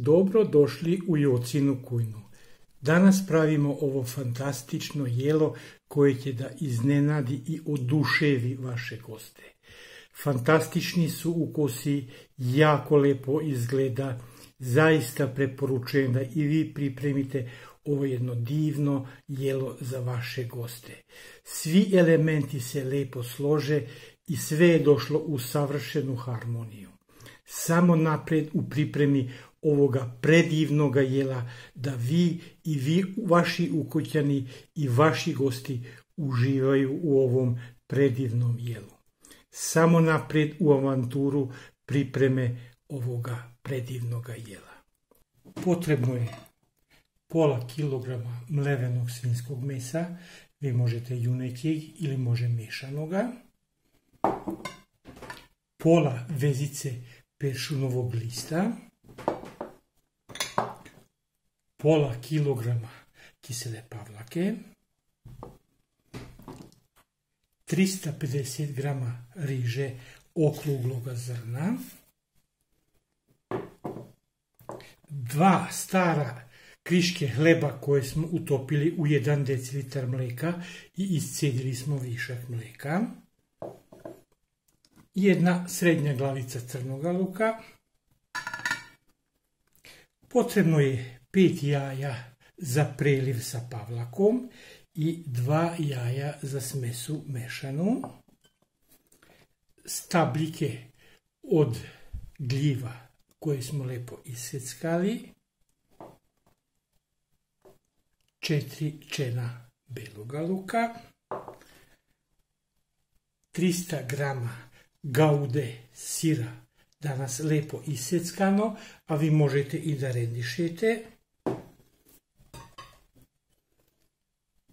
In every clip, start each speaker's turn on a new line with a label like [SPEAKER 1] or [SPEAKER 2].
[SPEAKER 1] Dobro došli u Jocinu kujnu. Danas pravimo ovo fantastično jelo koje će da iznenadi i oduševi vaše goste. Fantastični su ukusi, jako lepo izgleda, zaista preporučujem da i vi pripremite ovo jedno divno jelo za vaše goste. Svi elementi se lepo slože i sve je došlo u savršenu harmoniju. Samo napred u pripremi ovoga predivnoga jela da vi i vaši ukućani i vaši gosti uživaju u ovom predivnom jelu. Samo napred u avanturu pripreme ovoga predivnoga jela. Potrebno je pola kilograma mlevenog svinjskog mesa, vi možete junećeg ili može mešanoga, pola vezice peršunovog lista, pola kilograma kisele pavlake, 350 grama riže okrugloga zrna, 2 stara kriške hleba koje smo utopili u 1 decilitar mleka i iscedili smo višak mleka, 1 srednja glavica crnoga luka, potrebno je 5 jaja za preliv sa pavlakom i 2 jaja za smesu mešanu, stabljike od gljiva koje smo lepo iseckali, 4 čena beloga luka, 300 grama gaude sira, danas lepo iseckano, a vi možete i da rendišete,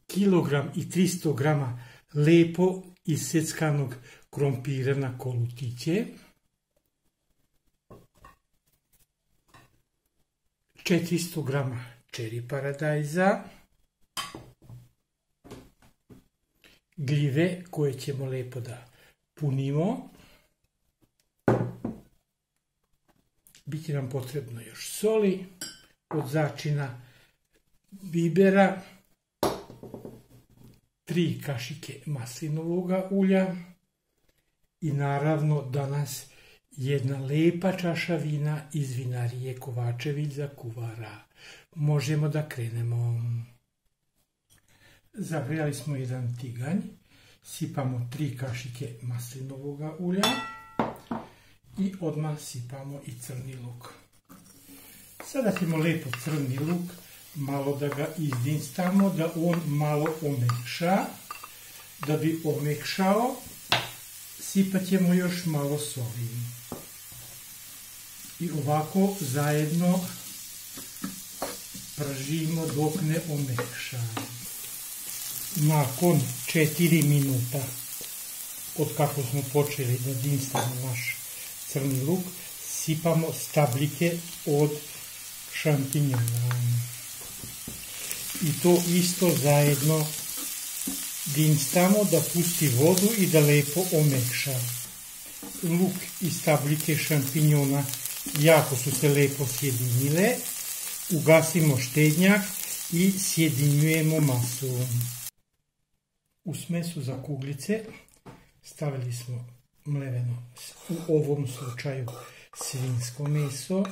[SPEAKER 1] kilogram i 300 grama lepo iseckanog krompira na kolutiće, 400 grama čeri paradajza, gljive koje ćemo lepo da punimo, biće nam potrebno još soli, od začina bibera, 3 kašike maslinovog ulja i naravno danas jedna lepa čaša vina iz vinarije Kovačević za kuvara. Možemo da krenemo. Zagrijali smo jedan tiganj, sipamo 3 kašike maslinovog ulja i odmah sipamo i crni luk. Sada ćemo lepo crni luk malo da ga izdinstamo, da on malo omekša. Da bi omekšao, sipat ćemo još malo soli. I ovako zajedno pržimo dok ne omekša. Nakon 4 minuta od kako smo počeli da dinstamo naš crni luk, sipamo stabljike od šampinjona. I to isto zajedno dinstamo da pusti vodu i da lepo omekša. Luk i stabljike šampinjona jako su se lepo sjedinile. Ugasimo štednjak i sjedinjujemo masu. U smesu za kuglice stavili smo mleveno, u ovom slučaju svinjsko meso,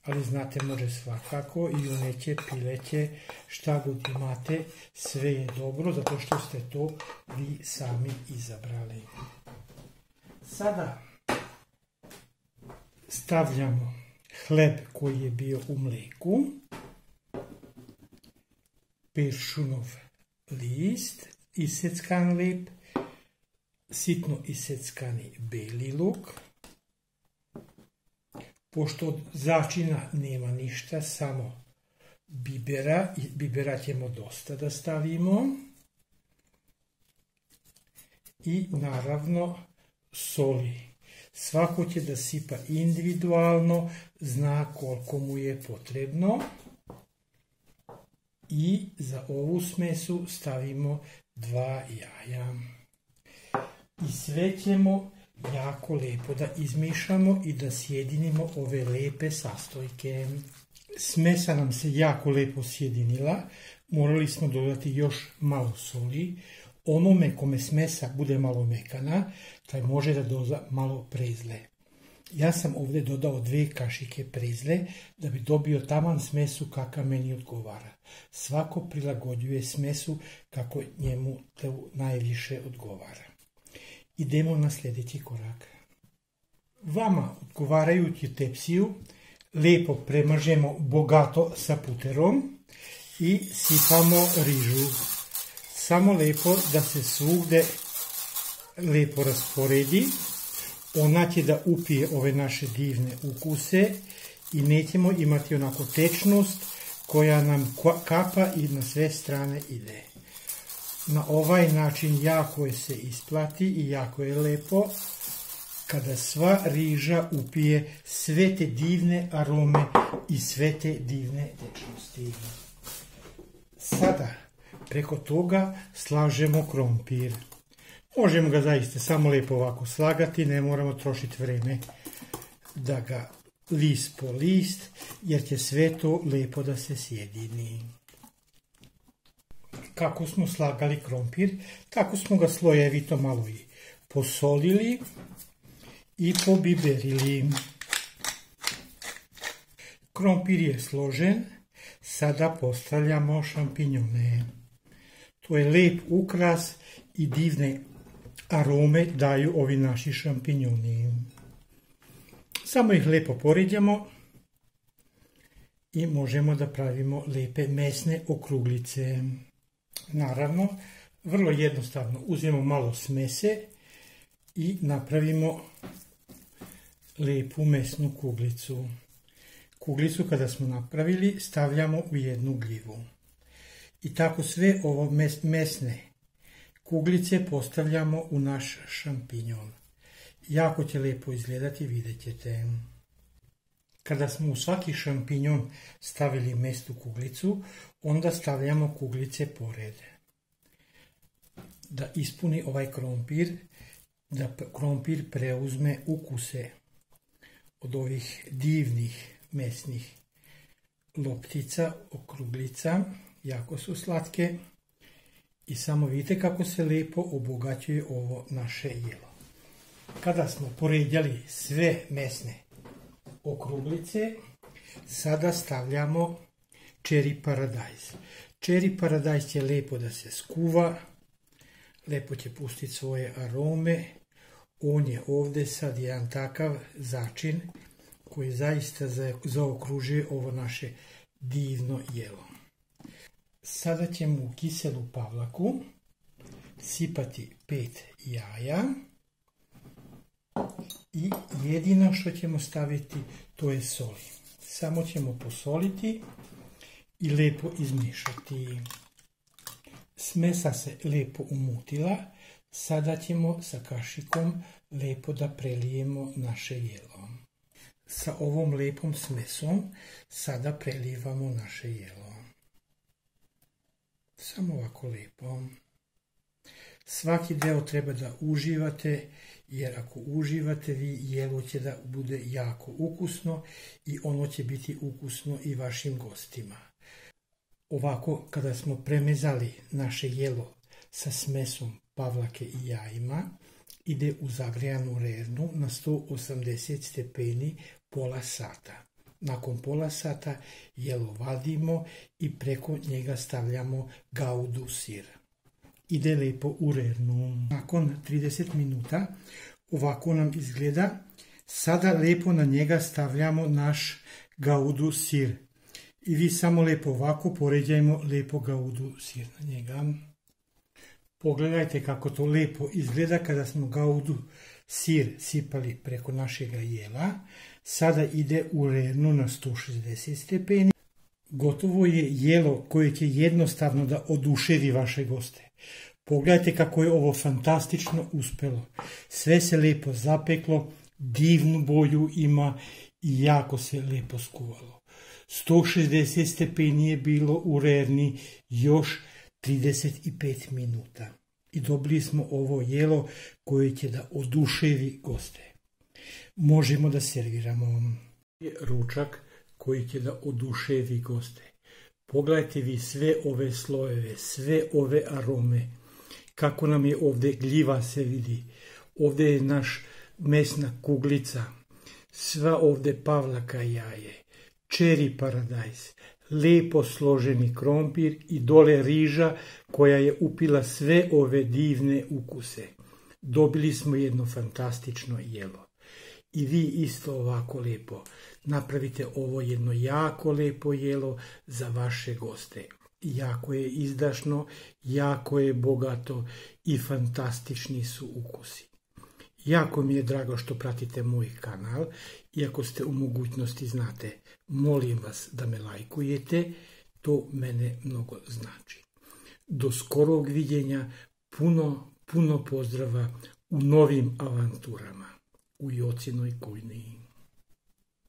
[SPEAKER 1] ali znate može svakako i juneće, pileće, šta god imate, sve je dobro zato što ste to vi sami izabrali. Sada stavljamo hleb koji je bio u mleku, peršunov list, iseckan lep, sitno iseckani beli luk. Pošto od začina nema ništa, samo bibera, bibera ćemo dosta da stavimo. I naravno soli. Svako će da sipa individualno, zna koliko mu je potrebno. I za ovu smesu stavimo 2 jaja. I sve ćemo jako lepo da izmišamo i da sjedinimo ove lepe sastojke. Smesa nam se jako lepo sjedinila, morali smo dodati još malo soli. Onome kome smesa bude malo mekana, taj može da doda malo prezle. Ja sam ovdje dodao 2 kašike prezle da bi dobio taman smesu kakva meni odgovara. Svako prilagođuje smesu kako njemu to najviše odgovara. Idemo na sljedeći korak. Vama odgovarajući tepsiju lijepo premažemo bogato sa puterom i sipamo rižu. Samo lijepo da se svugde lijepo rasporedi. Ona će da upije ove naše divne ukuse i nećemo imati onako tečnost koja nam kapa i na sve strane ide. Na ovaj način jako je se isplati i jako je lepo kada sva riža upije sve te divne arome i sve te divne tečnosti. Sada preko toga slažemo krompir. Možemo ga zaista samo lijepo ovako slagati, ne moramo trošiti vreme da ga list po list, jer će sve to lijepo da se sjedini. Kako smo slagali krompir, tako smo ga slojevito malo i posolili i pobiberili. Krompir je složen, sada postavljamo šampinjone. To je lijep ukras i divne arome daju ovi naši šampinjoni. Samo ih lijepo poređamo i možemo da pravimo lijepe mesne okruglice. Naravno, vrlo jednostavno uzmemo malo smese i napravimo lijepu mesnu kuglicu. Kuglicu kada smo napravili stavljamo u jednu gljivu. I tako sve ovo mesne kuglice postavljamo u naš šampinjon. Jako će lijepo izgledati, vidjet ćete. Kada smo u svaki šampinjon stavili mesnu kuglicu, onda stavljamo kuglice pored. Da ispuni ovaj krompir, da krompir preuzme ukuse od ovih divnih mesnih loptica, okruglica, jako su slatke i samo vidite kako se lijepo obogaćuje ovo naše jelo. Kada smo poredjali sve mesne okruglice, sada stavljamo cherry paradajz. Cherry paradajz će lijepo da se skuva, lijepo će pustiti svoje arome. On je ovdje sad jedan takav začin koji zaista zaokružuje ovo naše divno jelo. Sada ćemo u kiselu pavlaku sipati 5 jaja i jedino što ćemo staviti to je soli. Samo ćemo posoliti i lijepo izmiješati. Smesa se lijepo umutila, sada ćemo sa kašikom lijepo da prelijemo naše jelo. Sa ovom lijepom smesom sada prelijevamo naše jelo. Samo ovako lijepo. Svaki deo treba da uživate, jer ako uživate vi, jelo će da bude jako ukusno i ono će biti ukusno i vašim gostima. Ovako, kada smo premezali naše jelo sa smesom pavlake i jajima, ide u zagrijanu rernu na 180 stepeni pola sata. Nakon pola sata jelo vadimo i preko njega stavljamo gaudu sir. Ide lijepo u rernu. Nakon 30 minuta ovako nam izgleda. Sada lijepo na njega stavljamo naš gaudu sir. I vi samo lijepo ovako poređajmo lijepo gaudu sir na njega. Pogledajte kako to lijepo izgleda kada smo gaudu sir sipali preko našega jela. Sada ide u rernu na 160 stepeni. Gotovo je jelo koje će jednostavno da oduševi vaše goste. Pogledajte kako je ovo fantastično uspjelo. Sve se lijepo zapeklo, divnu boju ima i jako se lijepo skuvalo. 160 stepeni je bilo u rerni još 35 minuta. I dobili smo ovo jelo koje će da oduševi goste. Možemo da serviramo. Ručak koji će da oduševi goste. Pogledajte vi sve ove slojeve, sve ove arome, kako nam je ovdje gljiva se vidi, ovdje je naš mesna kuglica, sva ovdje pavlaka jaje, cherry paradajz, lepo složeni krompir i dole riža koja je upila sve ove divne ukuse. Dobili smo jedno fantastično jelo. I vi isto ovako lepo napravite ovo jedno jako lepo jelo za vaše goste. Jako je izdašno, jako je bogato i fantastični su ukusi. Jako mi je drago što pratite moj kanal i ako ste u mogućnosti znate, molim vas da me lajkujete, to mene mnogo znači. Do skorog viđenja, puno pozdrava u novim avanturama u Jocinoj kujni.